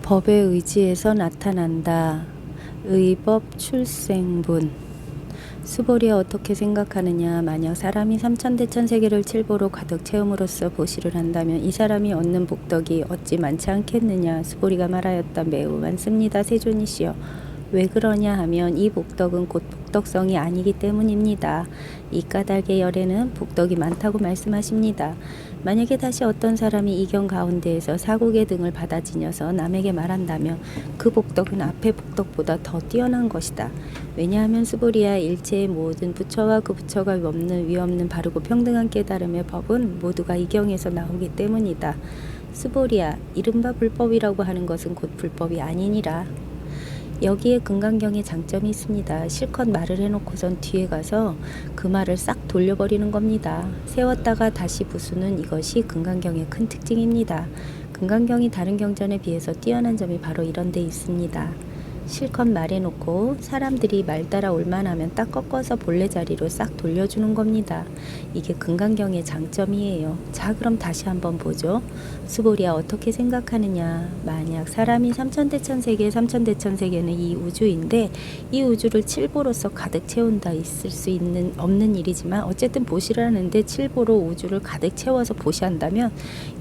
법에 의지해서 나타난다. 의법 출생분. 수보리야 어떻게 생각하느냐. 만약 사람이 삼천대천세계를 칠보로 가득 채움으로써 보시를 한다면 이 사람이 얻는 복덕이 어찌 많지 않겠느냐. 수보리가 말하였다. 매우 많습니다. 세존이시여. 왜 그러냐 하면 이 복덕은 곧 복덕성이 아니기 때문입니다. 이 까닭의 열에는 복덕이 많다고 말씀하십니다. 만약에 다시 어떤 사람이 이경 가운데에서 사국의 등을 받아 지녀서 남에게 말한다면 그 복덕은 앞의 복덕보다 더 뛰어난 것이다. 왜냐하면 수보리야 일체의 모든 부처와 그 부처가 위없는 바르고 평등한 깨달음의 법은 모두가 이경에서 나오기 때문이다. 수보리야 이른바 불법이라고 하는 것은 곧 불법이 아니니라. 여기에 금강경의 장점이 있습니다. 실컷 말을 해놓고선 뒤에 가서 그 말을 싹 돌려버리는 겁니다. 세웠다가 다시 부수는 이것이 금강경의 큰 특징입니다. 금강경이 다른 경전에 비해서 뛰어난 점이 바로 이런 데 있습니다. 실컷 말해놓고 사람들이 말 따라 올만하면 딱 꺾어서 본래 자리로 싹 돌려주는 겁니다. 이게 금강경의 장점이에요. 자, 그럼 다시 한번 보죠. 수보리야 어떻게 생각하느냐. 만약 사람이 삼천대천세계, 삼천대천세계는 이 우주인데 이 우주를 칠보로서 가득 채운다 있을 수 있는 없는 일이지만 어쨌든 보시를 하는데 칠보로 우주를 가득 채워서 보시한다면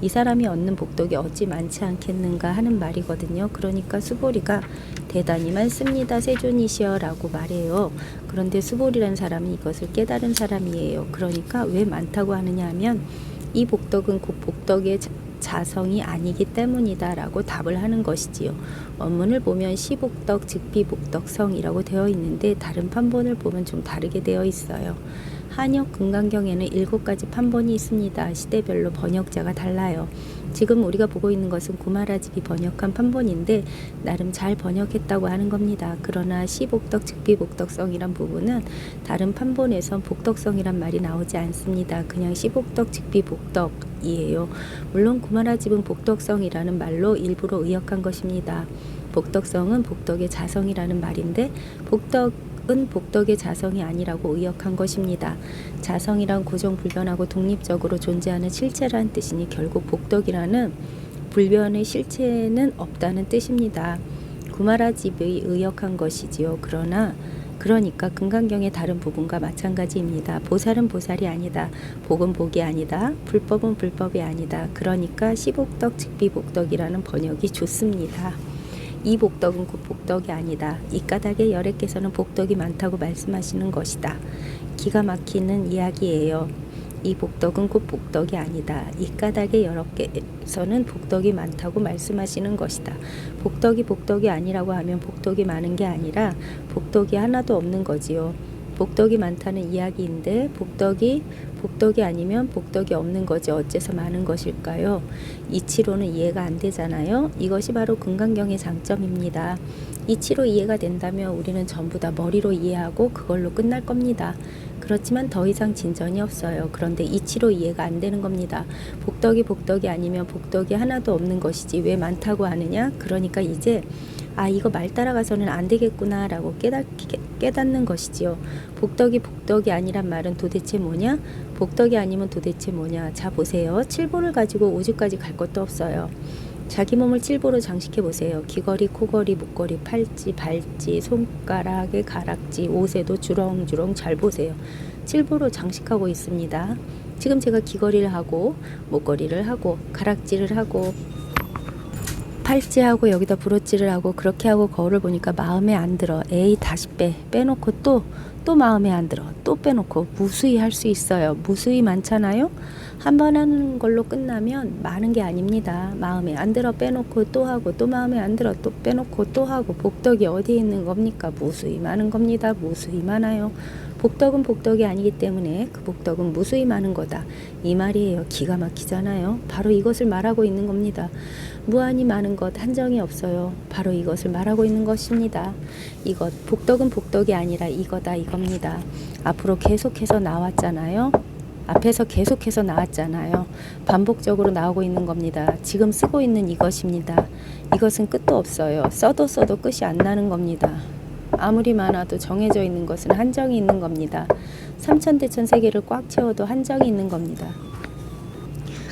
이 사람이 얻는 복덕이 어찌 많지 않겠는가 하는 말이거든요. 그러니까 수보리가 대단히 많습니다. 세존이시여 라고 말해요. 그런데 수보리라는 사람은 이것을 깨달은 사람이에요. 그러니까 왜 많다고 하느냐 하면 이 복덕은 곧 복덕의 자성이 아니기 때문이다 라고 답을 하는 것이지요. 원문을 보면 시복덕, 즉비복덕성이라고 되어 있는데 다른 판본을 보면 좀 다르게 되어 있어요. 한역 금강경에는 7가지 판본이 있습니다. 시대별로 번역자가 달라요. 지금 우리가 보고 있는 것은 구마라집이 번역한 판본인데 나름 잘 번역했다고 하는 겁니다. 그러나 시복덕, 즉비복덕성이란 부분은 다른 판본에선 복덕성이란 말이 나오지 않습니다. 그냥 시복덕, 즉비복덕이에요. 물론 구마라집은 복덕성이라는 말로 일부러 의역한 것입니다. 복덕성은 복덕의 자성이라는 말인데 복덕은 복덕의 자성이 아니라고 의역한 것입니다. 자성이란 고정불변하고 독립적으로 존재하는 실체라는 뜻이니 결국 복덕이라는 불변의 실체는 없다는 뜻입니다. 구마라집의 의역한 것이지요. 그러니까 금강경의 다른 부분과 마찬가지입니다. 보살은 보살이 아니다. 복은 복이 아니다. 불법은 불법이 아니다. 그러니까 시복덕, 즉비복덕이라는 번역이 좋습니다. 이 복덕은 곧 복덕이 아니다. 이 까닭의 열애께서는 복덕이 많다고 말씀하시는 것이다. 기가 막히는 이야기예요. 이 복덕은 곧 복덕이 아니다. 이 까닭의 열애께서는 복덕이 많다고 말씀하시는 것이다. 복덕이 아니라고 하면 복덕이 많은 게 아니라 복덕이 하나도 없는 거지요. 복덕이 많다는 이야기인데 복덕이 아니면 복덕이 없는 거지 어째서 많은 것일까요? 이치로는 이해가 안 되잖아요. 이것이 바로 금강경의 장점입니다. 이치로 이해가 된다면 우리는 전부 다 머리로 이해하고 그걸로 끝날 겁니다. 그렇지만 더 이상 진전이 없어요. 그런데 이치로 이해가 안 되는 겁니다. 복덕이 아니면 복덕이 하나도 없는 것이지 왜 많다고 하느냐? 그러니까 이제 이거 말 따라가서는 안 되겠구나 라고 깨닫는 것이지요. 복덕이 아니란 말은 도대체 뭐냐? 복덕이 아니면 도대체 뭐냐? 자 보세요. 칠보를 가지고 우주까지 갈 것도 없어요. 자기 몸을 칠보로 장식해 보세요. 귀걸이, 코걸이, 목걸이, 팔찌, 발찌, 손가락의 가락지, 옷에도 주렁주렁 잘 보세요. 칠보로 장식하고 있습니다. 지금 제가 귀걸이를 하고 목걸이를 하고 가락지를 하고 팔찌하고 여기다 브로치를 하고 그렇게 하고 거울을 보니까 마음에 안 들어. 에이 다시 빼놓고 또 마음에 안 들어. 또 빼놓고 무수히 할 수 있어요. 무수히 많잖아요. 한 번 하는 걸로 끝나면 많은 게 아닙니다. 마음에 안 들어 빼놓고 또 하고 또 마음에 안 들어 또 빼놓고 또 하고 복덕이 어디에 있는 겁니까? 무수히 많은 겁니다. 무수히 많아요. 복덕은 복덕이 아니기 때문에 그 복덕은 무수히 많은 거다. 이 말이에요. 기가 막히잖아요. 바로 이것을 말하고 있는 겁니다. 무한히 많은 것 한정이 없어요. 바로 이것을 말하고 있는 것입니다. 이것 복덕은 복덕이 아니라 이거다 이겁니다. 앞으로 계속해서 나왔잖아요. 앞에서 계속해서 나왔잖아요. 반복적으로 나오고 있는 겁니다. 지금 쓰고 있는 이것입니다. 이것은 끝도 없어요. 써도 끝이 안 나는 겁니다. 아무리 많아도 정해져 있는 것은 한정이 있는 겁니다. 삼천대천 세계를 꽉 채워도 한정이 있는 겁니다.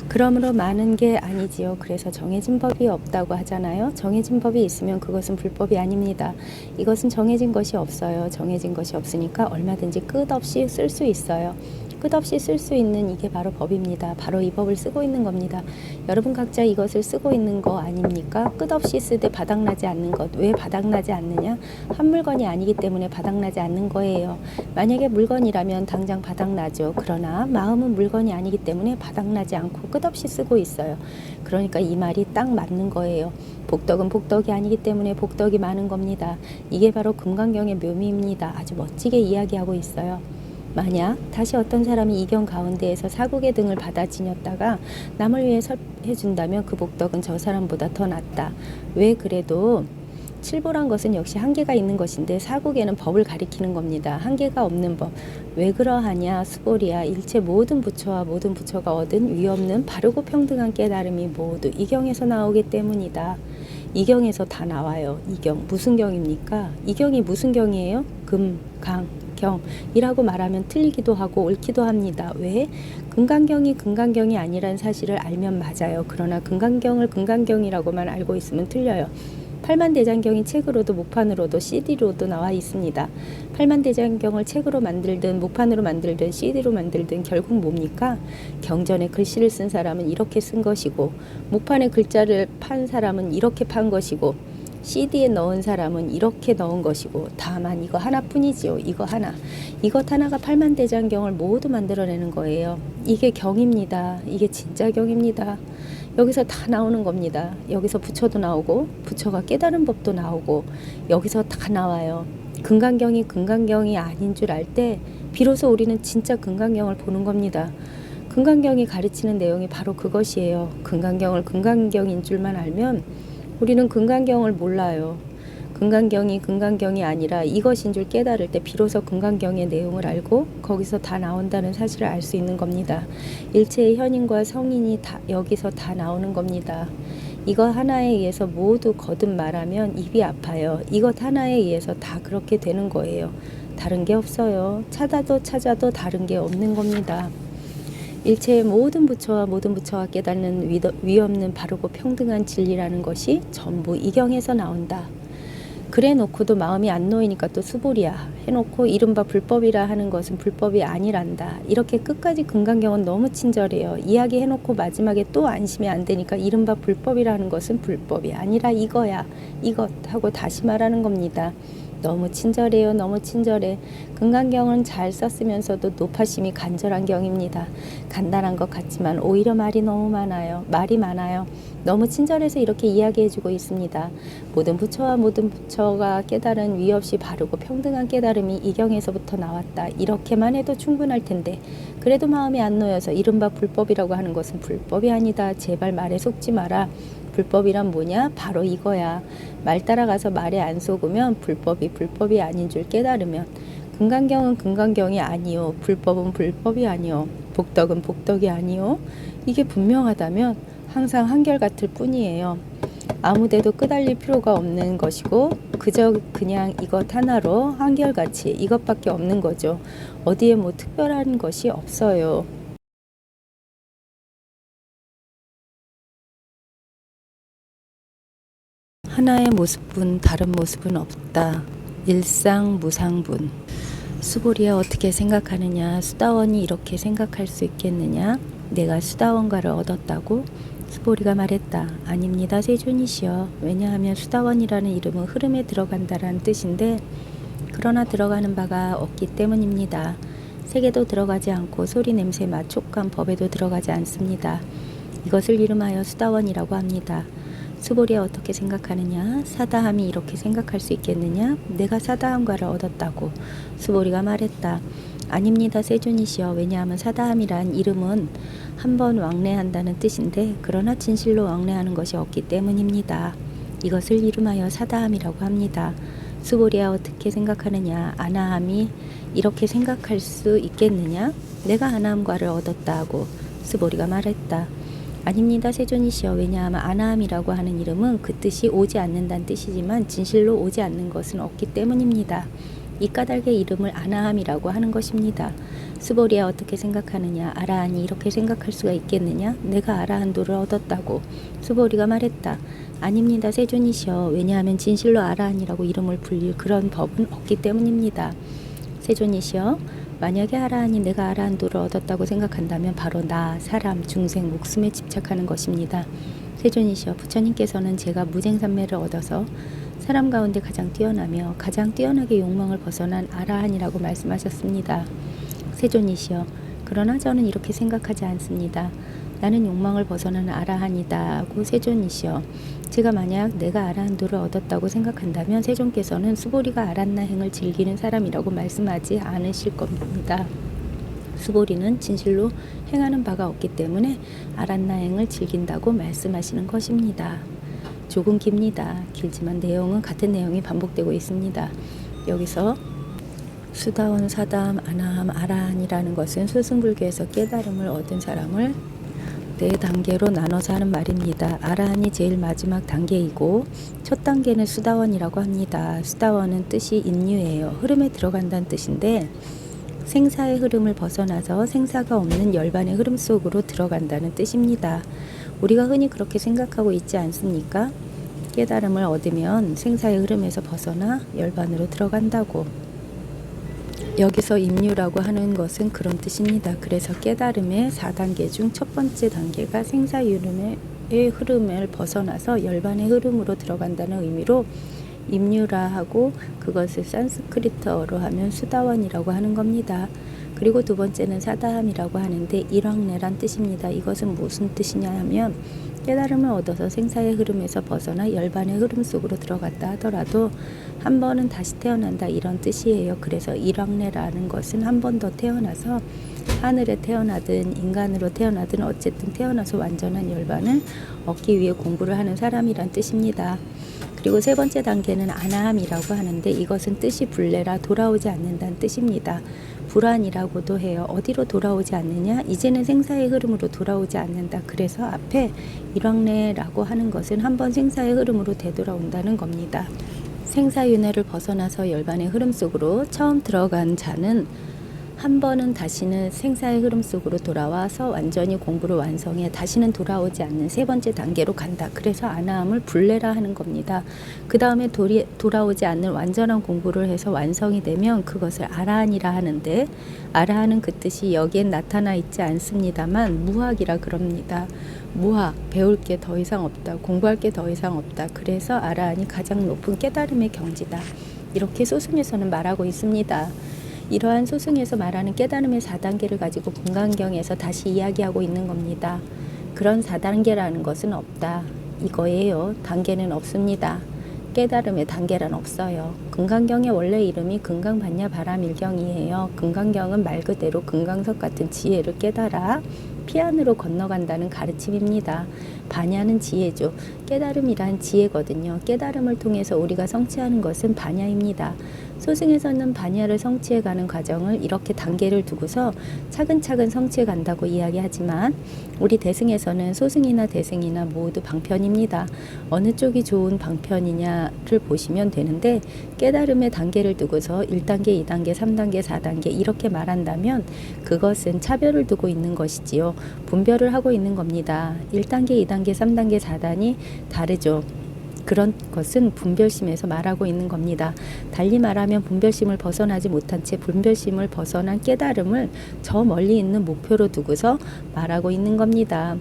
그러므로 많은 게 아니지요. 그래서 정해진 법이 없다고 하잖아요. 정해진 법이 있으면 그것은 불법이 아닙니다. 이것은 정해진 것이 없어요. 정해진 것이 없으니까 얼마든지 끝없이 쓸 수 있어요. 끝없이 쓸 수 있는 이게 바로 법입니다. 바로 이 법을 쓰고 있는 겁니다. 여러분 각자 이것을 쓰고 있는 거 아닙니까? 끝없이 쓰되 바닥나지 않는 것. 왜 바닥나지 않느냐? 한 물건이 아니기 때문에 바닥나지 않는 거예요. 만약에 물건이라면 당장 바닥나죠. 그러나 마음은 물건이 아니기 때문에 바닥나지 않고 끝없이 쓰고 있어요. 그러니까 이 말이 딱 맞는 거예요. 복덕은 복덕이 아니기 때문에 복덕이 많은 겁니다. 이게 바로 금강경의 묘미입니다. 아주 멋지게 이야기하고 있어요. 만약 다시 어떤 사람이 이경 가운데에서 사국의 등을 받아 지녔다가 남을 위해 해준다면 그 복덕은 저 사람보다 더 낫다. 왜 그래도 칠보란 것은 역시 한계가 있는 것인데 사국에는 법을 가리키는 겁니다. 한계가 없는 법. 왜 그러하냐 수보리야. 일체 모든 부처와 모든 부처가 얻은 위없는 바르고 평등한 깨달음이 모두 이경에서 나오기 때문이다. 이경에서 다 나와요. 이경. 무슨 경입니까? 이경이 무슨 경이에요? 금, 강, 경이라고 말하면 틀리기도 하고 옳기도 합니다. 왜? 금강경이 금강경이 아니란 사실을 알면 맞아요. 그러나 금강경을 금강경이라고만 알고 있으면 틀려요. 팔만대장경이 책으로도 목판으로도 CD로도 나와 있습니다. 팔만대장경을 책으로 만들든 목판으로 만들든 CD로 만들든 결국 뭡니까? 경전에 글씨를 쓴 사람은 이렇게 쓴 것이고 목판에 글자를 판 사람은 이렇게 판 것이고 CD에 넣은 사람은 이렇게 넣은 것이고 다만 이거 하나뿐이지요. 이거 하나. 이것 하나가 팔만대장경을 모두 만들어내는 거예요. 이게 경입니다. 이게 진짜 경입니다. 여기서 다 나오는 겁니다. 여기서 부처도 나오고 부처가 깨달은 법도 나오고 여기서 다 나와요. 금강경이 금강경이 아닌 줄 알 때 비로소 우리는 진짜 금강경을 보는 겁니다. 금강경이 가르치는 내용이 바로 그것이에요. 금강경을 금강경인 줄만 알면 우리는 금강경을 몰라요. 금강경이 금강경이 아니라 이것인 줄 깨달을 때 비로소 금강경의 내용을 알고 거기서 다 나온다는 사실을 알 수 있는 겁니다. 일체의 현인과 성인이 다 여기서 다 나오는 겁니다. 이것 하나에 의해서 모두 거듭 말하면 입이 아파요. 이것 하나에 의해서 다 그렇게 되는 거예요. 다른 게 없어요. 찾아도 다른 게 없는 겁니다. 일체의 모든 부처와 모든 부처가 깨닫는 위없는 바르고 평등한 진리라는 것이 전부 이경에서 나온다. 그래 놓고도 마음이 안 놓이니까 또 수보리야 해놓고 이른바 불법이라 하는 것은 불법이 아니란다. 이렇게 끝까지 금강경은 너무 친절해요. 이야기 해놓고 마지막에 또 안심이 안 되니까 이른바 불법이라 하는 것은 불법이 아니라 이거야. 이것 하고 다시 말하는 겁니다. 너무 친절해요. 너무 친절해. 금강경은 잘 썼으면서도 노파심이 간절한 경입니다. 간단한 것 같지만 오히려 말이 너무 많아요. 말이 많아요. 너무 친절해서 이렇게 이야기해주고 있습니다. 모든 부처와 모든 부처가 깨달은 위 없이 바르고 평등한 깨달음이 이 경에서부터 나왔다. 이렇게만 해도 충분할 텐데 그래도 마음이 안 놓여서 이른바 불법이라고 하는 것은 불법이 아니다. 제발 말에 속지 마라. 불법이란 뭐냐? 바로 이거야. 말 따라가서 말에 안 속으면 불법이 아닌 줄 깨달으면 금강경은 금강경이 아니요. 불법은 불법이 아니요. 복덕은 복덕이 아니요. 이게 분명하다면 항상 한결같을 뿐이에요. 아무데도 끄달릴 필요가 없는 것이고 그저 그냥 이것 하나로 한결같이 이것밖에 없는 거죠. 어디에 뭐 특별한 것이 없어요. 하나의 모습뿐 다른 모습은 없다. 일상무상분. 수보리야 어떻게 생각하느냐. 수다원이 이렇게 생각할 수 있겠느냐. 내가 수다원가를 얻었다고? 수보리가 말했다. 아닙니다 세존이시여. 왜냐하면 수다원이라는 이름은 흐름에 들어간다라는 뜻인데 그러나 들어가는 바가 없기 때문입니다. 색에도 들어가지 않고 소리, 냄새, 맛, 촉감, 법에도 들어가지 않습니다. 이것을 이름하여 수다원이라고 합니다. 수보리야 어떻게 생각하느냐. 사다함이 이렇게 생각할 수 있겠느냐. 내가 사다함과를 얻었다고 수보리가 말했다. 아닙니다 세존이시여. 왜냐하면 사다함이란 이름은 한번 왕래한다는 뜻인데 그러나 진실로 왕래하는 것이 없기 때문입니다. 이것을 이름하여 사다함이라고 합니다. 수보리야 어떻게 생각하느냐. 아나함이 이렇게 생각할 수 있겠느냐. 내가 아나함과를 얻었다고 수보리가 말했다. 아닙니다 세존이시여. 왜냐하면 아나함이라고 하는 이름은 그 뜻이 오지 않는다는 뜻이지만 진실로 오지 않는 것은 없기 때문입니다. 이 까닭의 이름을 아나함이라고 하는 것입니다. 스보리야 어떻게 생각하느냐? 아라한이 이렇게 생각할 수가 있겠느냐? 내가 아라한도를 얻었다고. 스보리가 말했다. 아닙니다, 세존이시여. 왜냐하면 진실로 아라한이라고 이름을 불릴 그런 법은 없기 때문입니다. 세존이시여, 만약에 아라한이 내가 아라한도를 얻었다고 생각한다면 바로 나, 사람, 중생, 목숨에 집착하는 것입니다. 세존이시여, 부처님께서는 제가 무쟁삼매를 얻어서 사람 가운데 가장 뛰어나며 가장 뛰어나게 욕망을 벗어난 아라한이라고 말씀하셨습니다. 세존이시여, 그러나 저는 이렇게 생각하지 않습니다. 나는 욕망을 벗어난 아라한이다고. 세존이시여, 제가 만약 내가 아라한도를 얻었다고 생각한다면 세존께서는 수보리가 아란나행을 즐기는 사람이라고 말씀하지 않으실 겁니다. 수보리는 진실로 행하는 바가 없기 때문에 아란나행을 즐긴다고 말씀하시는 것입니다. 조금 깁니다. 길지만 내용은 같은 내용이 반복되고 있습니다. 여기서 수다원, 사담, 아나함, 아라한이라는 것은 소승불교에서 깨달음을 얻은 사람을 네 단계로 나눠서 하는 말입니다. 아라한이 제일 마지막 단계이고 첫 단계는 수다원이라고 합니다. 수다원은 뜻이 인유예요. 흐름에 들어간다는 뜻인데 생사의 흐름을 벗어나서 생사가 없는 열반의 흐름 속으로 들어간다는 뜻입니다. 우리가 흔히 그렇게 생각하고 있지 않습니까? 깨달음을 얻으면 생사의 흐름에서 벗어나 열반으로 들어간다고. 여기서 임유라고 하는 것은 그런 뜻입니다. 그래서 깨달음의 4단계 중 첫 번째 단계가 생사유름의 흐름을 벗어나서 열반의 흐름으로 들어간다는 의미로 임유라 하고, 그것을 산스크리트어로 하면 수다원이라고 하는 겁니다. 그리고 두 번째는 사다함이라고 하는데 일왕래란 뜻입니다. 이것은 무슨 뜻이냐 하면 깨달음을 얻어서 생사의 흐름에서 벗어나 열반의 흐름 속으로 들어갔다 하더라도 한 번은 다시 태어난다, 이런 뜻이에요. 그래서 일왕래라는 것은 한 번 더 태어나서 하늘에 태어나든 인간으로 태어나든 어쨌든 태어나서 완전한 열반을 얻기 위해 공부를 하는 사람이란 뜻입니다. 그리고 세 번째 단계는 아나함이라고 하는데 이것은 뜻이 불래라 돌아오지 않는다는 뜻입니다. 불안이라고도 해요. 어디로 돌아오지 않느냐? 이제는 생사의 흐름으로 돌아오지 않는다. 그래서 앞에 일왕래라고 하는 것은 한번 생사의 흐름으로 되돌아온다는 겁니다. 생사윤회를 벗어나서 열반의 흐름 속으로 처음 들어간 자는 한 번은 다시는 생사의 흐름 속으로 돌아와서 완전히 공부를 완성해 다시는 돌아오지 않는 세 번째 단계로 간다. 그래서 아나함을 불래라 하는 겁니다. 그 다음에 돌아오지 않는 완전한 공부를 해서 완성이 되면 그것을 아라한이라 하는데, 아라한은 그 뜻이 여기엔 나타나 있지 않습니다만 무학이라 그럽니다. 무학, 배울 게 더 이상 없다, 공부할 게 더 이상 없다. 그래서 아라한이 가장 높은 깨달음의 경지다, 이렇게 소승에서는 말하고 있습니다. 이러한 소승에서 말하는 깨달음의 4단계를 가지고 금강경에서 다시 이야기하고 있는 겁니다. 그런 4단계라는 것은 없다, 이거예요. 단계는 없습니다. 깨달음의 단계란 없어요. 금강경의 원래 이름이 금강반야바라밀경이에요. 금강경은 말 그대로 금강석 같은 지혜를 깨달아 피안으로 건너간다는 가르침입니다. 반야는 지혜죠. 깨달음이란 지혜거든요. 깨달음을 통해서 우리가 성취하는 것은 반야입니다. 소승에서는 반야를 성취해가는 과정을 이렇게 단계를 두고서 차근차근 성취해간다고 이야기하지만 우리 대승에서는 소승이나 대승이나 모두 방편입니다. 어느 쪽이 좋은 방편이냐를 보시면 되는데, 깨달음의 단계를 두고서 1단계, 2단계, 3단계, 4단계 이렇게 말한다면 그것은 차별을 두고 있는 것이지요. 분별을 하고 있는 겁니다. 1단계, 2단계, 3단계, 4단이 다르죠. 그런 것은 분별심에서 말하고 있는 겁니다. 달리 말하면 분별심을 벗어나지 못한 채 분별심을 벗어난 깨달음을 저 멀리 있는 목표로 두고서 말하고 있는 겁니다.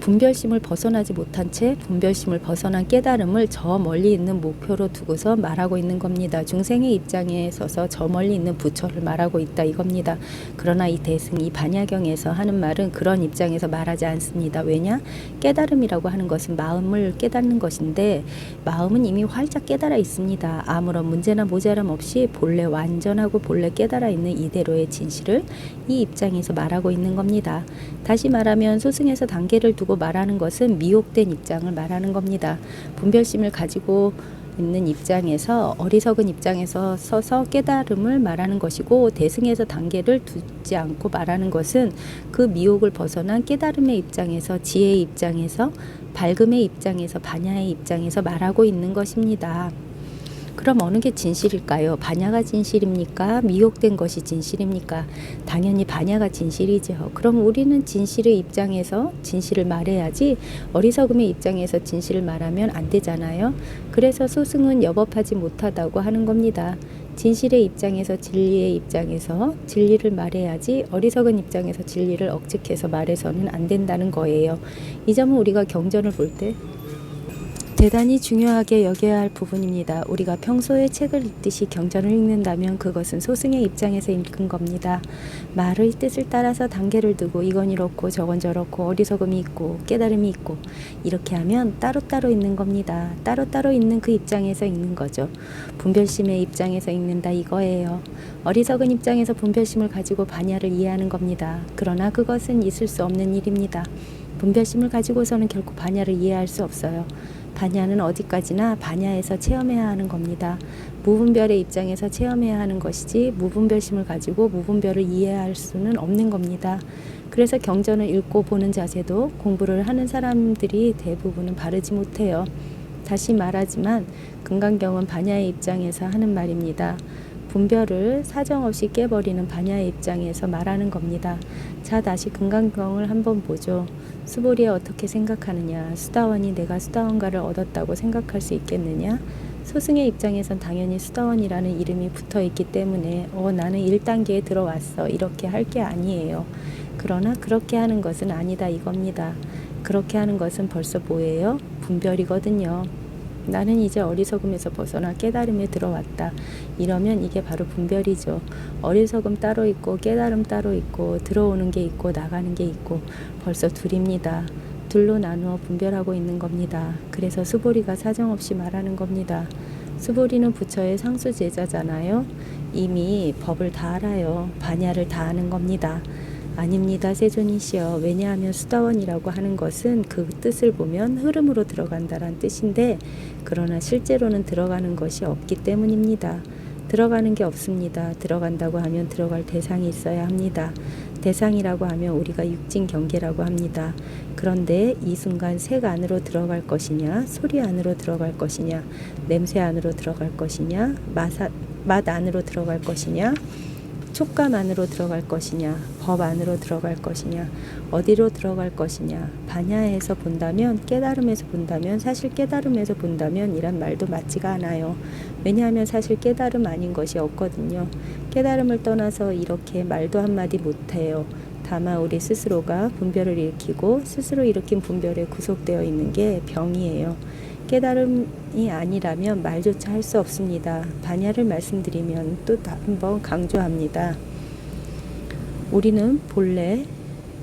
분별심을 벗어나지 못한 채 분별심을 벗어난 깨달음을 저 멀리 있는 목표로 두고서 말하고 있는 겁니다. 중생의 입장에 서서 저 멀리 있는 부처를 말하고 있다, 이겁니다. 그러나 이 대승, 이 반야경에서 하는 말은 그런 입장에서 말하지 않습니다. 왜냐? 깨달음이라고 하는 것은 마음을 깨닫는 것인데 마음은 이미 활짝 깨달아 있습니다. 아무런 문제나 모자람 없이 본래 완전하고 본래 깨달아 있는 이대로의 진실을 이 입장에서 말하고 있는 겁니다. 다시 말하면 소승에서 단계를 두고 말하는 것은 미혹된 입장을 말하는 겁니다. 분별심을 가지고 있는 입장에서, 어리석은 입장에서 서서 깨달음을 말하는 것이고, 대승에서 단계를 두지 않고 말하는 것은 그 미혹을 벗어난 깨달음의 입장에서, 지혜의 입장에서, 밝음의 입장에서, 반야의 입장에서 말하고 있는 것입니다. 그럼 어느 게 진실일까요? 반야가 진실입니까? 미혹된 것이 진실입니까? 당연히 반야가 진실이죠. 그럼 우리는 진실의 입장에서 진실을 말해야지 어리석음의 입장에서 진실을 말하면 안 되잖아요. 그래서 소승은 여법하지 못하다고 하는 겁니다. 진실의 입장에서 진리의 입장에서 진리를 말해야지 어리석은 입장에서 진리를 억측해서 말해서는 안 된다는 거예요. 이 점은 우리가 경전을 볼 때 대단히 중요하게 여겨야 할 부분입니다. 우리가 평소에 책을 읽듯이 경전을 읽는다면 그것은 소승의 입장에서 읽은 겁니다. 말의 뜻을 따라서 단계를 두고 이건 이렇고 저건 저렇고 어리석음이 있고 깨달음이 있고 이렇게 하면 따로따로 있는 겁니다. 따로따로 있는 그 입장에서 읽는 거죠. 분별심의 입장에서 읽는다 이거예요. 어리석은 입장에서 분별심을 가지고 반야를 이해하는 겁니다. 그러나 그것은 있을 수 없는 일입니다. 분별심을 가지고서는 결코 반야를 이해할 수 없어요. 반야는 어디까지나 반야에서 체험해야 하는 겁니다. 무분별의 입장에서 체험해야 하는 것이지 무분별심을 가지고 무분별을 이해할 수는 없는 겁니다. 그래서 경전을 읽고 보는 자세도 공부를 하는 사람들이 대부분은 바르지 못해요. 다시 말하지만 금강경은 반야의 입장에서 하는 말입니다. 분별을 사정없이 깨버리는 반야의 입장에서 말하는 겁니다. 자, 다시 금강경을 한번 보죠. 수보리에 어떻게 생각하느냐? 수다원이 내가 수다원가를 얻었다고 생각할 수 있겠느냐? 소승의 입장에선 당연히 수다원이라는 이름이 붙어 있기 때문에 나는 1단계에 들어왔어 이렇게 할 게 아니에요. 그러나 그렇게 하는 것은 아니다 이겁니다. 그렇게 하는 것은 벌써 뭐예요? 분별이거든요. 나는 이제 어리석음에서 벗어나 깨달음에 들어왔다. 이러면 이게 바로 분별이죠. 어리석음 따로 있고 깨달음 따로 있고 들어오는 게 있고 나가는 게 있고 벌써 둘입니다. 둘로 나누어 분별하고 있는 겁니다. 그래서 수보리가 사정없이 말하는 겁니다. 수보리는 부처의 상수 제자잖아요. 이미 법을 다 알아요. 반야를 다 아는 겁니다. 아닙니다. 세존이시여. 왜냐하면 수다원이라고 하는 것은 그 뜻을 보면 흐름으로 들어간다란 뜻인데 그러나 실제로는 들어가는 것이 없기 때문입니다. 들어가는 게 없습니다. 들어간다고 하면 들어갈 대상이 있어야 합니다. 대상이라고 하면 우리가 육진 경계라고 합니다. 그런데 이 순간 색 안으로 들어갈 것이냐, 소리 안으로 들어갈 것이냐, 냄새 안으로 들어갈 것이냐, 맛 안으로 들어갈 것이냐, 촉감 안으로 들어갈 것이냐, 법 안으로 들어갈 것이냐, 어디로 들어갈 것이냐, 반야에서 본다면, 깨달음에서 본다면, 사실 깨달음에서 본다면 이란 말도 맞지가 않아요. 왜냐하면 사실 깨달음 아닌 것이 없거든요. 깨달음을 떠나서 이렇게 말도 한마디 못해요. 다만 우리 스스로가 분별을 일으키고 스스로 일으킨 분별에 구속되어 있는 게 병이에요. 깨달음이 아니라면 말조차 할 수 없습니다. 반야를 말씀드리면 또 한번 강조합니다. 우리는 본래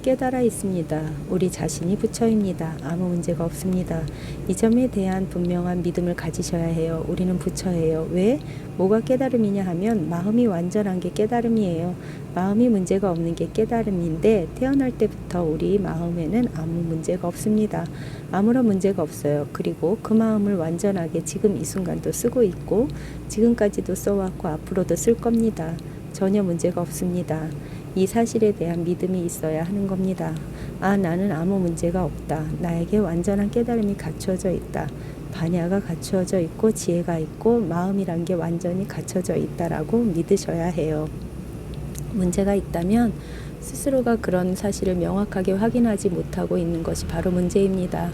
깨달아 있습니다. 우리 자신이 부처입니다. 아무 문제가 없습니다. 이 점에 대한 분명한 믿음을 가지셔야 해요. 우리는 부처예요. 왜? 뭐가 깨달음이냐 하면 마음이 완전한 게 깨달음이에요. 마음이 문제가 없는 게 깨달음인데 태어날 때부터 우리 마음에는 아무 문제가 없습니다. 아무런 문제가 없어요. 그리고 그 마음을 완전하게 지금 이 순간도 쓰고 있고 지금까지도 써왔고 앞으로도 쓸 겁니다. 전혀 문제가 없습니다. 이 사실에 대한 믿음이 있어야 하는 겁니다. 아, 나는 아무 문제가 없다. 나에게 완전한 깨달음이 갖추어져 있다. 반야가 갖추어져 있고 지혜가 있고 마음이란 게 완전히 갖춰져 있다라고 믿으셔야 해요. 문제가 있다면 스스로가 그런 사실을 명확하게 확인하지 못하고 있는 것이 바로 문제입니다.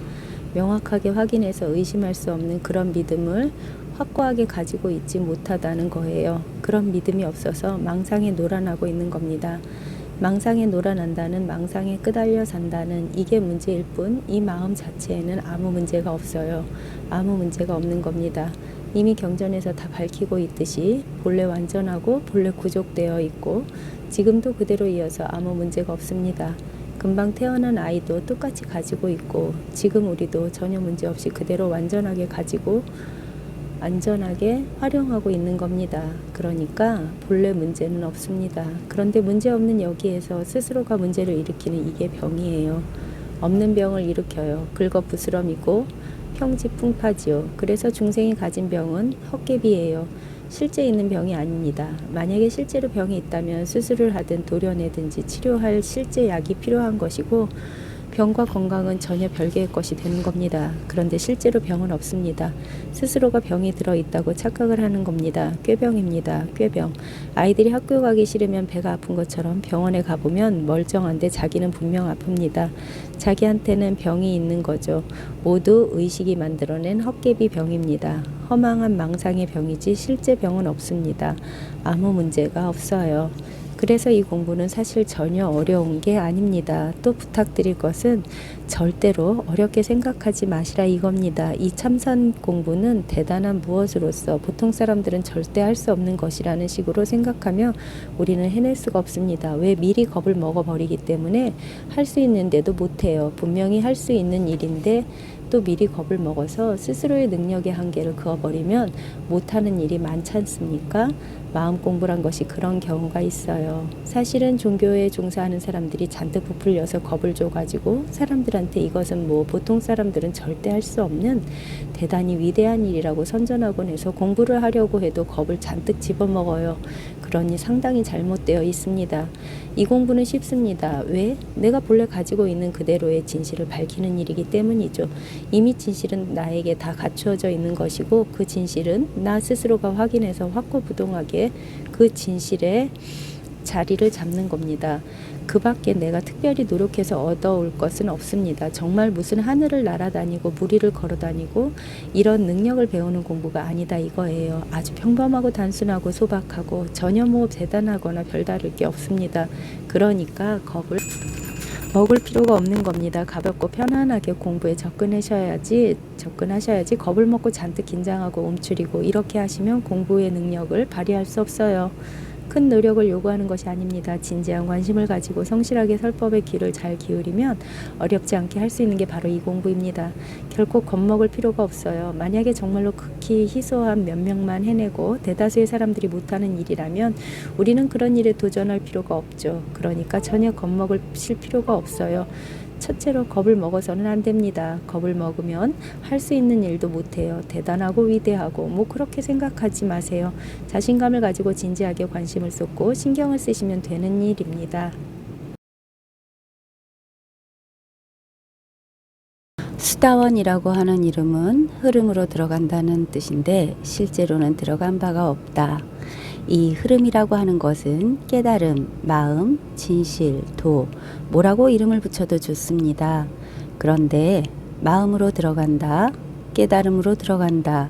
명확하게 확인해서 의심할 수 없는 그런 믿음을 확고하게 가지고 있지 못하다는 거예요. 그런 믿음이 없어서 망상에 놀아나고 있는 겁니다. 망상에 놀아난다는, 망상에 끄달려 산다는 이게 문제일 뿐 이 마음 자체에는 아무 문제가 없어요. 아무 문제가 없는 겁니다. 이미 경전에서 다 밝히고 있듯이 본래 완전하고 본래 구족되어 있고 지금도 그대로 이어서 아무 문제가 없습니다. 금방 태어난 아이도 똑같이 가지고 있고 지금 우리도 전혀 문제 없이 그대로 완전하게 가지고 안전하게 활용하고 있는 겁니다. 그러니까 본래 문제는 없습니다. 그런데 문제없는 여기에서 스스로가 문제를 일으키는 이게 병이에요. 없는 병을 일으켜요. 긁어부스럼이고 평지풍파지요. 그래서 중생이 가진 병은 헛개비예요. 실제 있는 병이 아닙니다. 만약에 실제로 병이 있다면 수술을 하든 도려내든지 치료할 실제 약이 필요한 것이고 병과 건강은 전혀 별개의 것이 되는 겁니다. 그런데 실제로 병은 없습니다. 스스로가 병이 들어있다고 착각을 하는 겁니다. 꾀병입니다. 꾀병. 아이들이 학교 가기 싫으면 배가 아픈 것처럼 병원에 가보면 멀쩡한데 자기는 분명 아픕니다. 자기한테는 병이 있는 거죠. 모두 의식이 만들어낸 헛개비 병입니다. 허망한 망상의 병이지 실제 병은 없습니다. 아무 문제가 없어요. 그래서 이 공부는 사실 전혀 어려운 게 아닙니다. 또 부탁드릴 것은 절대로 어렵게 생각하지 마시라 이겁니다. 이 참선 공부는 대단한 무엇으로서 보통 사람들은 절대 할 수 없는 것이라는 식으로 생각하며 우리는 해낼 수가 없습니다. 왜? 미리 겁을 먹어버리기 때문에 할 수 있는데도 못해요. 분명히 할 수 있는 일인데 또 미리 겁을 먹어서 스스로의 능력의 한계를 그어버리면 못하는 일이 많지 않습니까? 마음 공부란 것이 그런 경우가 있어요. 사실은 종교에 종사하는 사람들이 잔뜩 부풀려서 겁을 줘가지고 사람들한테 이것은 뭐 보통 사람들은 절대 할 수 없는 대단히 위대한 일이라고 선전하곤 해서 공부를 하려고 해도 겁을 잔뜩 집어먹어요. 그러니 상당히 잘못되어 있습니다. 이 공부는 쉽습니다. 왜? 내가 본래 가지고 있는 그대로의 진실을 밝히는 일이기 때문이죠. 이미 진실은 나에게 다 갖추어져 있는 것이고 그 진실은 나 스스로가 확인해서 확고부동하게 그 진실의 자리를 잡는 겁니다. 그 밖에 내가 특별히 노력해서 얻어올 것은 없습니다. 정말 무슨 하늘을 날아다니고 무리를 걸어다니고 이런 능력을 배우는 공부가 아니다 이거예요. 아주 평범하고 단순하고 소박하고 전혀 뭐 대단하거나 별다를 게 없습니다. 그러니까 겁을 먹을 필요가 없는 겁니다. 가볍고 편안하게 공부에 접근하셔야지 겁을 먹고 잔뜩 긴장하고 움츠리고 이렇게 하시면 공부의 능력을 발휘할 수 없어요. 큰 노력을 요구하는 것이 아닙니다. 진지한 관심을 가지고 성실하게 설법의 귀를 잘 기울이면 어렵지 않게 할 수 있는 게 바로 이 공부입니다. 결코 겁먹을 필요가 없어요. 만약에 정말로 극히 희소한 몇 명만 해내고 대다수의 사람들이 못하는 일이라면 우리는 그런 일에 도전할 필요가 없죠. 그러니까 전혀 겁먹을 필요가 없어요. 첫째로 겁을 먹어서는 안 됩니다. 겁을 먹으면 할 수 있는 일도 못해요. 대단하고 위대하고 뭐 그렇게 생각하지 마세요. 자신감을 가지고 진지하게 관심을 쏟고 신경을 쓰시면 되는 일입니다. 수다원이라고 하는 이름은 흐름으로 들어간다는 뜻인데 실제로는 들어간 바가 없다. 이 흐름이라고 하는 것은 깨달음, 마음, 진실, 도 뭐라고 이름을 붙여도 좋습니다. 그런데 마음으로 들어간다, 깨달음으로 들어간다,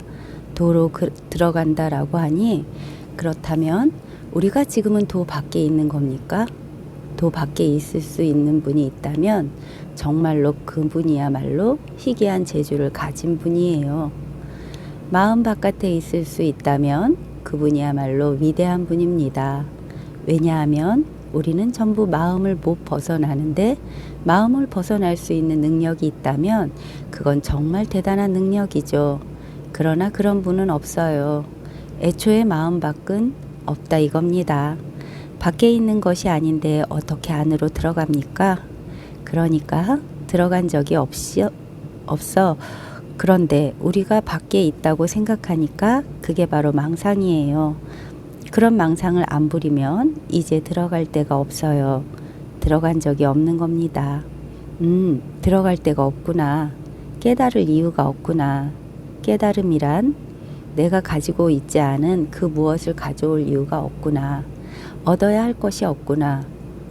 도로 들어간다라고 하니 그렇다면 우리가 지금은 도 밖에 있는 겁니까? 도 밖에 있을 수 있는 분이 있다면 정말로 그분이야말로 희귀한 재주를 가진 분이에요. 마음 바깥에 있을 수 있다면 그분이야말로 위대한 분입니다. 왜냐하면 우리는 전부 마음을 못 벗어나는데 마음을 벗어날 수 있는 능력이 있다면 그건 정말 대단한 능력이죠. 그러나 그런 분은 없어요. 애초에 마음 밖은 없다 이겁니다. 밖에 있는 것이 아닌데 어떻게 안으로 들어갑니까? 그러니까 들어간 적이 없어. 그런데 우리가 밖에 있다고 생각하니까 그게 바로 망상이에요. 그런 망상을 안 부리면 이제 들어갈 데가 없어요. 들어간 적이 없는 겁니다. 들어갈 데가 없구나. 깨달을 이유가 없구나. 깨달음이란 내가 가지고 있지 않은 그 무엇을 가져올 이유가 없구나. 얻어야 할 것이 없구나.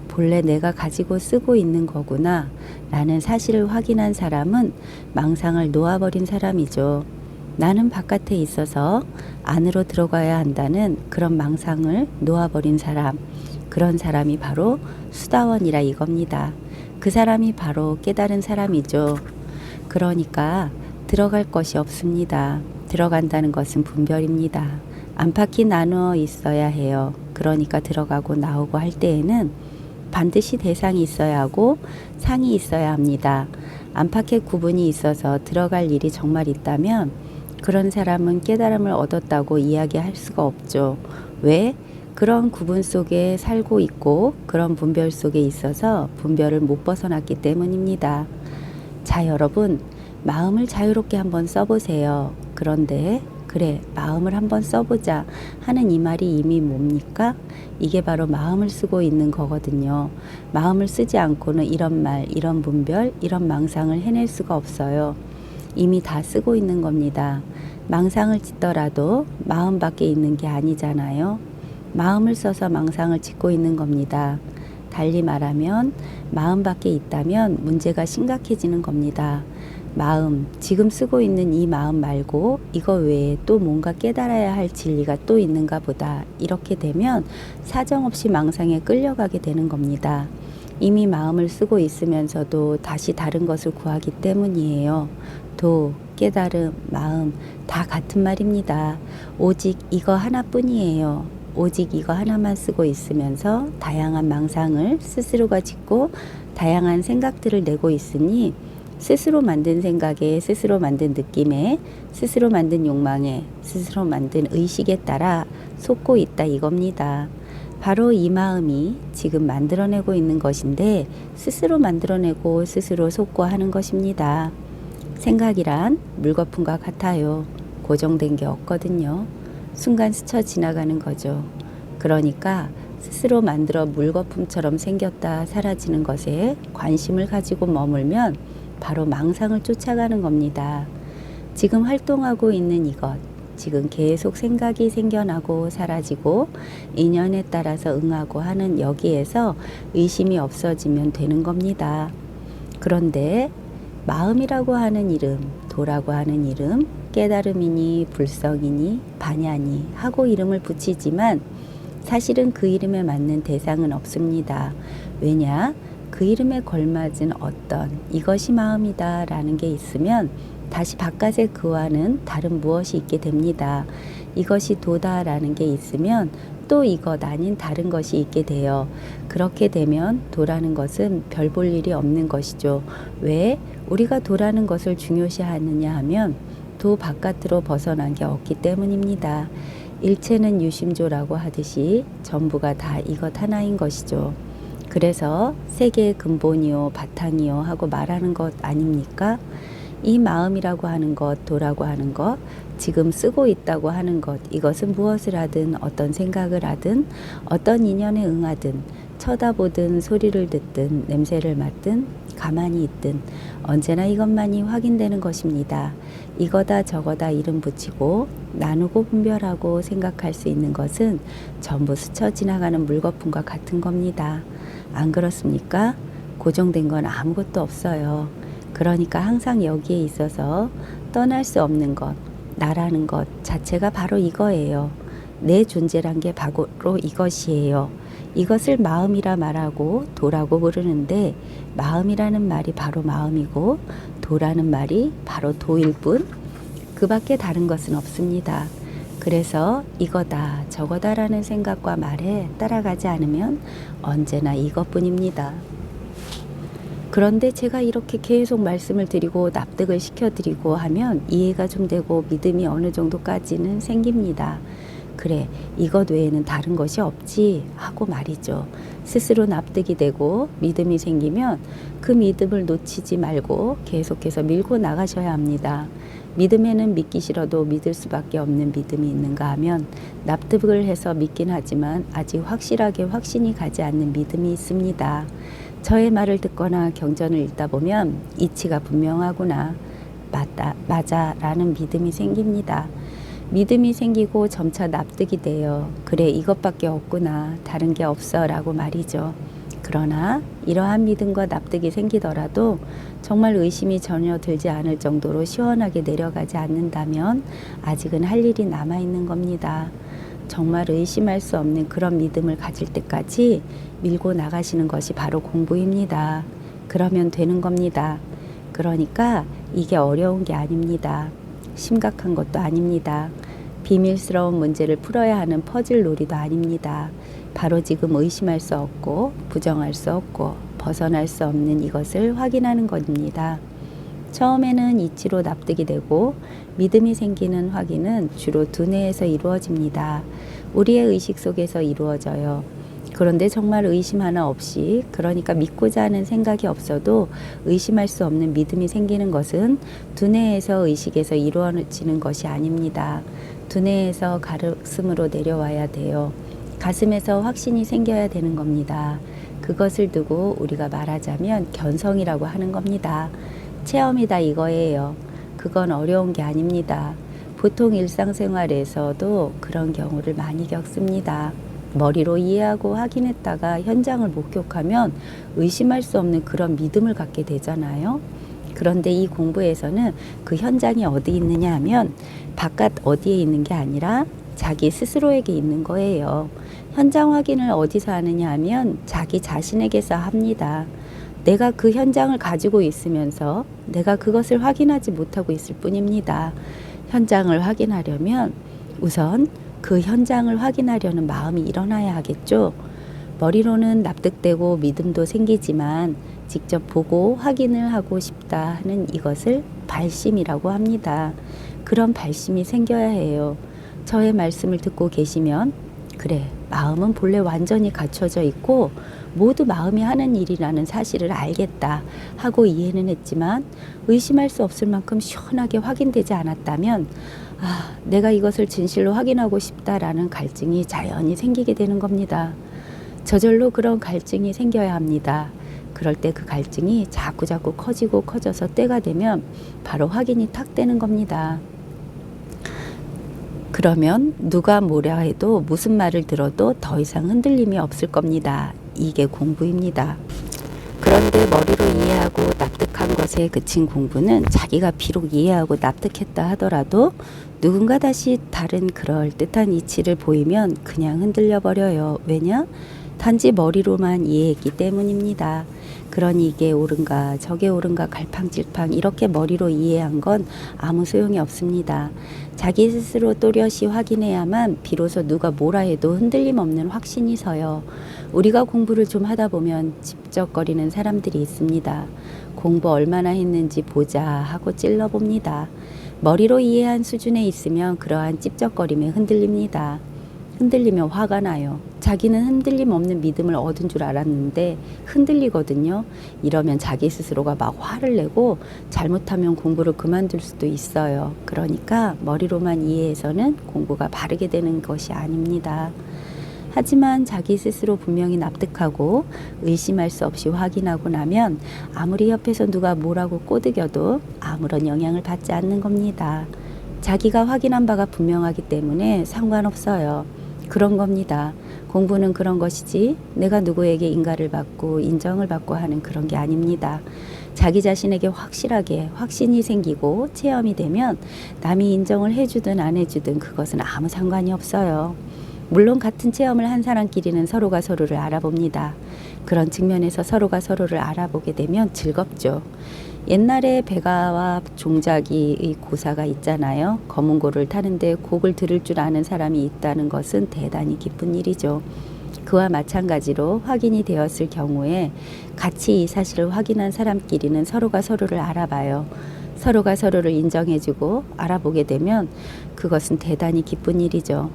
본래 내가 가지고 쓰고 있는 거구나 라는 사실을 확인한 사람은 망상을 놓아버린 사람이죠. 나는 바깥에 있어서 안으로 들어가야 한다는 그런 망상을 놓아버린 사람, 그런 사람이 바로 수다원이라 이겁니다. 그 사람이 바로 깨달은 사람이죠. 그러니까 들어갈 것이 없습니다. 들어간다는 것은 분별입니다. 안팎이 나누어 있어야 해요. 그러니까 들어가고 나오고 할 때에는 반드시 대상이 있어야 하고 상이 있어야 합니다. 안팎의 구분이 있어서 들어갈 일이 정말 있다면 그런 사람은 깨달음을 얻었다고 이야기할 수가 없죠. 왜? 그런 구분 속에 살고 있고 그런 분별 속에 있어서 분별을 못 벗어났기 때문입니다. 자, 여러분 마음을 자유롭게 한번 써보세요. 그런데 그래, 마음을 한번 써보자 하는 이 말이 이미 뭡니까? 이게 바로 마음을 쓰고 있는 거거든요. 마음을 쓰지 않고는 이런 말, 이런 분별, 이런 망상을 해낼 수가 없어요. 이미 다 쓰고 있는 겁니다. 망상을 짓더라도 마음 밖에 있는 게 아니잖아요. 마음을 써서 망상을 짓고 있는 겁니다. 달리 말하면 마음 밖에 있다면 문제가 심각해지는 겁니다. 마음, 지금 쓰고 있는 이 마음 말고 이거 외에 또 뭔가 깨달아야 할 진리가 또 있는가 보다. 이렇게 되면 사정없이 망상에 끌려가게 되는 겁니다. 이미 마음을 쓰고 있으면서도 다시 다른 것을 구하기 때문이에요. 도, 깨달음, 마음 다 같은 말입니다. 오직 이거 하나뿐이에요. 오직 이거 하나만 쓰고 있으면서 다양한 망상을 스스로가 짓고 다양한 생각들을 내고 있으니 스스로 만든 생각에, 스스로 만든 느낌에, 스스로 만든 욕망에, 스스로 만든 의식에 따라 속고 있다 이겁니다. 바로 이 마음이 지금 만들어내고 있는 것인데 스스로 만들어내고 스스로 속고 하는 것입니다. 생각이란 물거품과 같아요. 고정된 게 없거든요. 순간 스쳐 지나가는 거죠. 그러니까 스스로 만들어 물거품처럼 생겼다 사라지는 것에 관심을 가지고 머물면 바로 망상을 쫓아가는 겁니다. 지금 활동하고 있는 이것, 지금 계속 생각이 생겨나고 사라지고 인연에 따라서 응하고 하는 여기에서 의심이 없어지면 되는 겁니다. 그런데 마음이라고 하는 이름, 도라고 하는 이름, 깨달음이니 불성이니 반야니 하고 이름을 붙이지만 사실은 그 이름에 맞는 대상은 없습니다. 왜냐? 그 이름에 걸맞은 어떤 이것이 마음이다 라는 게 있으면 다시 바깥에 그와는 다른 무엇이 있게 됩니다. 이것이 도다 라는 게 있으면 또 이것 아닌 다른 것이 있게 돼요. 그렇게 되면 도라는 것은 별 볼 일이 없는 것이죠. 왜? 우리가 도라는 것을 중요시 하느냐 하면 도 바깥으로 벗어난 게 없기 때문입니다. 일체는 유심조라고 하듯이 전부가 다 이것 하나인 것이죠. 그래서 세계의 근본이요 바탕이요 하고 말하는 것 아닙니까? 이 마음이라고 하는 것, 도라고 하는 것, 지금 쓰고 있다고 하는 것, 이것은 무엇을 하든 어떤 생각을 하든 어떤 인연에 응하든 쳐다보든 소리를 듣든 냄새를 맡든 가만히 있든 언제나 이것만이 확인되는 것입니다. 이거다 저거다 이름 붙이고 나누고 분별하고 생각할 수 있는 것은 전부 스쳐 지나가는 물거품과 같은 겁니다. 안 그렇습니까? 고정된 건 아무것도 없어요. 그러니까 항상 여기에 있어서 떠날 수 없는 것, 나라는 것 자체가 바로 이거예요. 내 존재란 게 바로 이것이에요. 이것을 마음이라 말하고 도라고 부르는데 마음이라는 말이 바로 마음이고 도라는 말이 바로 도일 뿐 그 밖에 다른 것은 없습니다. 그래서 이거다 저거다라는 생각과 말에 따라가지 않으면 언제나 이것뿐입니다. 그런데 제가 이렇게 계속 말씀을 드리고 납득을 시켜드리고 하면 이해가 좀 되고 믿음이 어느 정도까지는 생깁니다. 그래, 이것 외에는 다른 것이 없지 하고 말이죠. 스스로 납득이 되고 믿음이 생기면 그 믿음을 놓치지 말고 계속해서 밀고 나가셔야 합니다. 믿음에는 믿기 싫어도 믿을 수밖에 없는 믿음이 있는가 하면 납득을 해서 믿긴 하지만 아직 확실하게 확신이 가지 않는 믿음이 있습니다. 저의 말을 듣거나 경전을 읽다 보면 이치가 분명하구나, 맞아 라는 믿음이 생깁니다. 믿음이 생기고 점차 납득이 돼요. 그래 이것밖에 없구나, 다른 게 없어 라고 말이죠. 그러나 이러한 믿음과 납득이 생기더라도 정말 의심이 전혀 들지 않을 정도로 시원하게 내려가지 않는다면 아직은 할 일이 남아있는 겁니다. 정말 의심할 수 없는 그런 믿음을 가질 때까지 밀고 나가시는 것이 바로 공부입니다. 그러면 되는 겁니다. 그러니까 이게 어려운 게 아닙니다. 심각한 것도 아닙니다. 비밀스러운 문제를 풀어야 하는 퍼즐 놀이도 아닙니다. 바로 지금 의심할 수 없고 부정할 수 없고 벗어날 수 없는 이것을 확인하는 겁니다. 처음에는 이치로 납득이 되고 믿음이 생기는 확인은 주로 두뇌에서 이루어집니다. 우리의 의식 속에서 이루어져요. 그런데 정말 의심 하나 없이, 그러니까 믿고자 하는 생각이 없어도 의심할 수 없는 믿음이 생기는 것은 두뇌에서 의식에서 이루어지는 것이 아닙니다. 두뇌에서 가슴으로 내려와야 돼요. 가슴에서 확신이 생겨야 되는 겁니다. 그것을 두고 우리가 말하자면 견성이라고 하는 겁니다. 체험이다 이거예요. 그건 어려운 게 아닙니다. 보통 일상생활에서도 그런 경우를 많이 겪습니다. 머리로 이해하고 확인했다가 현장을 목격하면 의심할 수 없는 그런 믿음을 갖게 되잖아요. 그런데 이 공부에서는 그 현장이 어디 있느냐 하면 바깥 어디에 있는 게 아니라 자기 스스로에게 있는 거예요. 현장 확인을 어디서 하느냐 하면 자기 자신에게서 합니다. 내가 그 현장을 가지고 있으면서 내가 그것을 확인하지 못하고 있을 뿐입니다. 현장을 확인하려면 우선 그 현장을 확인하려는 마음이 일어나야 하겠죠. 머리로는 납득되고 믿음도 생기지만 직접 보고 확인을 하고 싶다 하는 이것을 발심이라고 합니다. 그런 발심이 생겨야 해요. 저의 말씀을 듣고 계시면 그래, 마음은 본래 완전히 갖춰져 있고 모두 마음이 하는 일이라는 사실을 알겠다 하고 이해는 했지만 의심할 수 없을 만큼 시원하게 확인되지 않았다면 내가 이것을 진실로 확인하고 싶다라는 갈증이 자연히 생기게 되는 겁니다. 저절로 그런 갈증이 생겨야 합니다. 그럴 때 그 갈증이 자꾸자꾸 커지고 커져서 때가 되면 바로 확인이 탁 되는 겁니다. 그러면 누가 뭐라 해도 무슨 말을 들어도 더 이상 흔들림이 없을 겁니다. 이게 공부입니다. 그런데 머리로 이해하고 납득한 것에 그친 공부는 자기가 비록 이해하고 납득했다 하더라도 누군가 다시 다른 그럴듯한 이치를 보이면 그냥 흔들려 버려요. 왜냐? 단지 머리로만 이해했기 때문입니다. 그러니 이게 옳은가 저게 옳은가 갈팡질팡 이렇게 머리로 이해한 건 아무 소용이 없습니다. 자기 스스로 또렷이 확인해야만 비로소 누가 뭐라 해도 흔들림 없는 확신이 서요. 우리가 공부를 좀 하다 보면 찝쩍거리는 사람들이 있습니다. 공부 얼마나 했는지 보자 하고 찔러봅니다. 머리로 이해한 수준에 있으면 그러한 찝쩍거림에 흔들립니다. 흔들리면 화가 나요. 자기는 흔들림 없는 믿음을 얻은 줄 알았는데 흔들리거든요. 이러면 자기 스스로가 막 화를 내고 잘못하면 공부를 그만둘 수도 있어요. 그러니까 머리로만 이해해서는 공부가 바르게 되는 것이 아닙니다. 하지만 자기 스스로 분명히 납득하고 의심할 수 없이 확인하고 나면 아무리 옆에서 누가 뭐라고 꼬드겨도 아무런 영향을 받지 않는 겁니다. 자기가 확인한 바가 분명하기 때문에 상관없어요. 그런 겁니다. 공부는 그런 것이지 내가 누구에게 인가를 받고 인정을 받고 하는 그런 게 아닙니다. 자기 자신에게 확실하게 확신이 생기고 체험이 되면 남이 인정을 해주든 안 해주든 그것은 아무 상관이 없어요. 물론 같은 체험을 한 사람끼리는 서로가 서로를 알아봅니다. 그런 측면에서 서로가 서로를 알아보게 되면 즐겁죠. 옛날에 백아와 종자기의 고사가 있잖아요. 검은고를 타는데 곡을 들을 줄 아는 사람이 있다는 것은 대단히 기쁜 일이죠. 그와 마찬가지로 확인이 되었을 경우에 같이 이 사실을 확인한 사람끼리는 서로가 서로를 알아봐요. 서로가 서로를 인정해주고 알아보게 되면 그것은 대단히 기쁜 일이죠.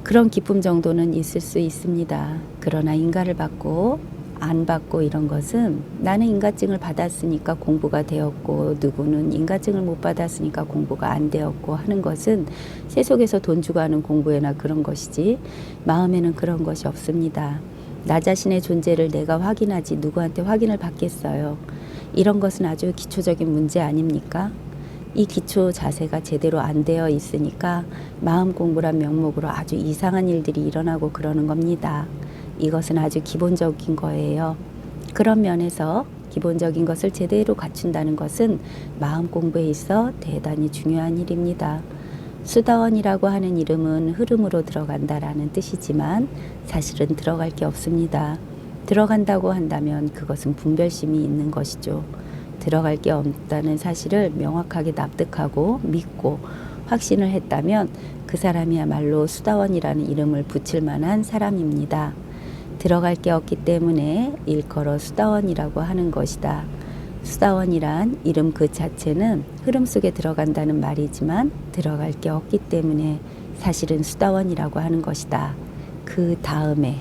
그런 기쁨 정도는 있을 수 있습니다. 그러나 인가를 받고 안 받고 이런 것은 나는 인가증을 받았으니까 공부가 되었고 누구는 인가증을 못 받았으니까 공부가 안 되었고 하는 것은 세속에서 돈 주고 하는 공부에나 그런 것이지 마음에는 그런 것이 없습니다. 나 자신의 존재를 내가 확인하지 누구한테 확인을 받겠어요. 이런 것은 아주 기초적인 문제 아닙니까? 이 기초 자세가 제대로 안 되어 있으니까 마음 공부란 명목으로 아주 이상한 일들이 일어나고 그러는 겁니다. 이것은 아주 기본적인 거예요. 그런 면에서 기본적인 것을 제대로 갖춘다는 것은 마음 공부에 있어 대단히 중요한 일입니다. 수다원이라고 하는 이름은 흐름으로 들어간다라는 뜻이지만 사실은 들어갈 게 없습니다. 들어간다고 한다면 그것은 분별심이 있는 것이죠. 들어갈 게 없다는 사실을 명확하게 납득하고 믿고 확신을 했다면 그 사람이야말로 수다원이라는 이름을 붙일 만한 사람입니다. 들어갈 게 없기 때문에 일컬어 수다원이라고 하는 것이다. 수다원이란 이름 그 자체는 흐름 속에 들어간다는 말이지만 들어갈 게 없기 때문에 사실은 수다원이라고 하는 것이다. 그 다음에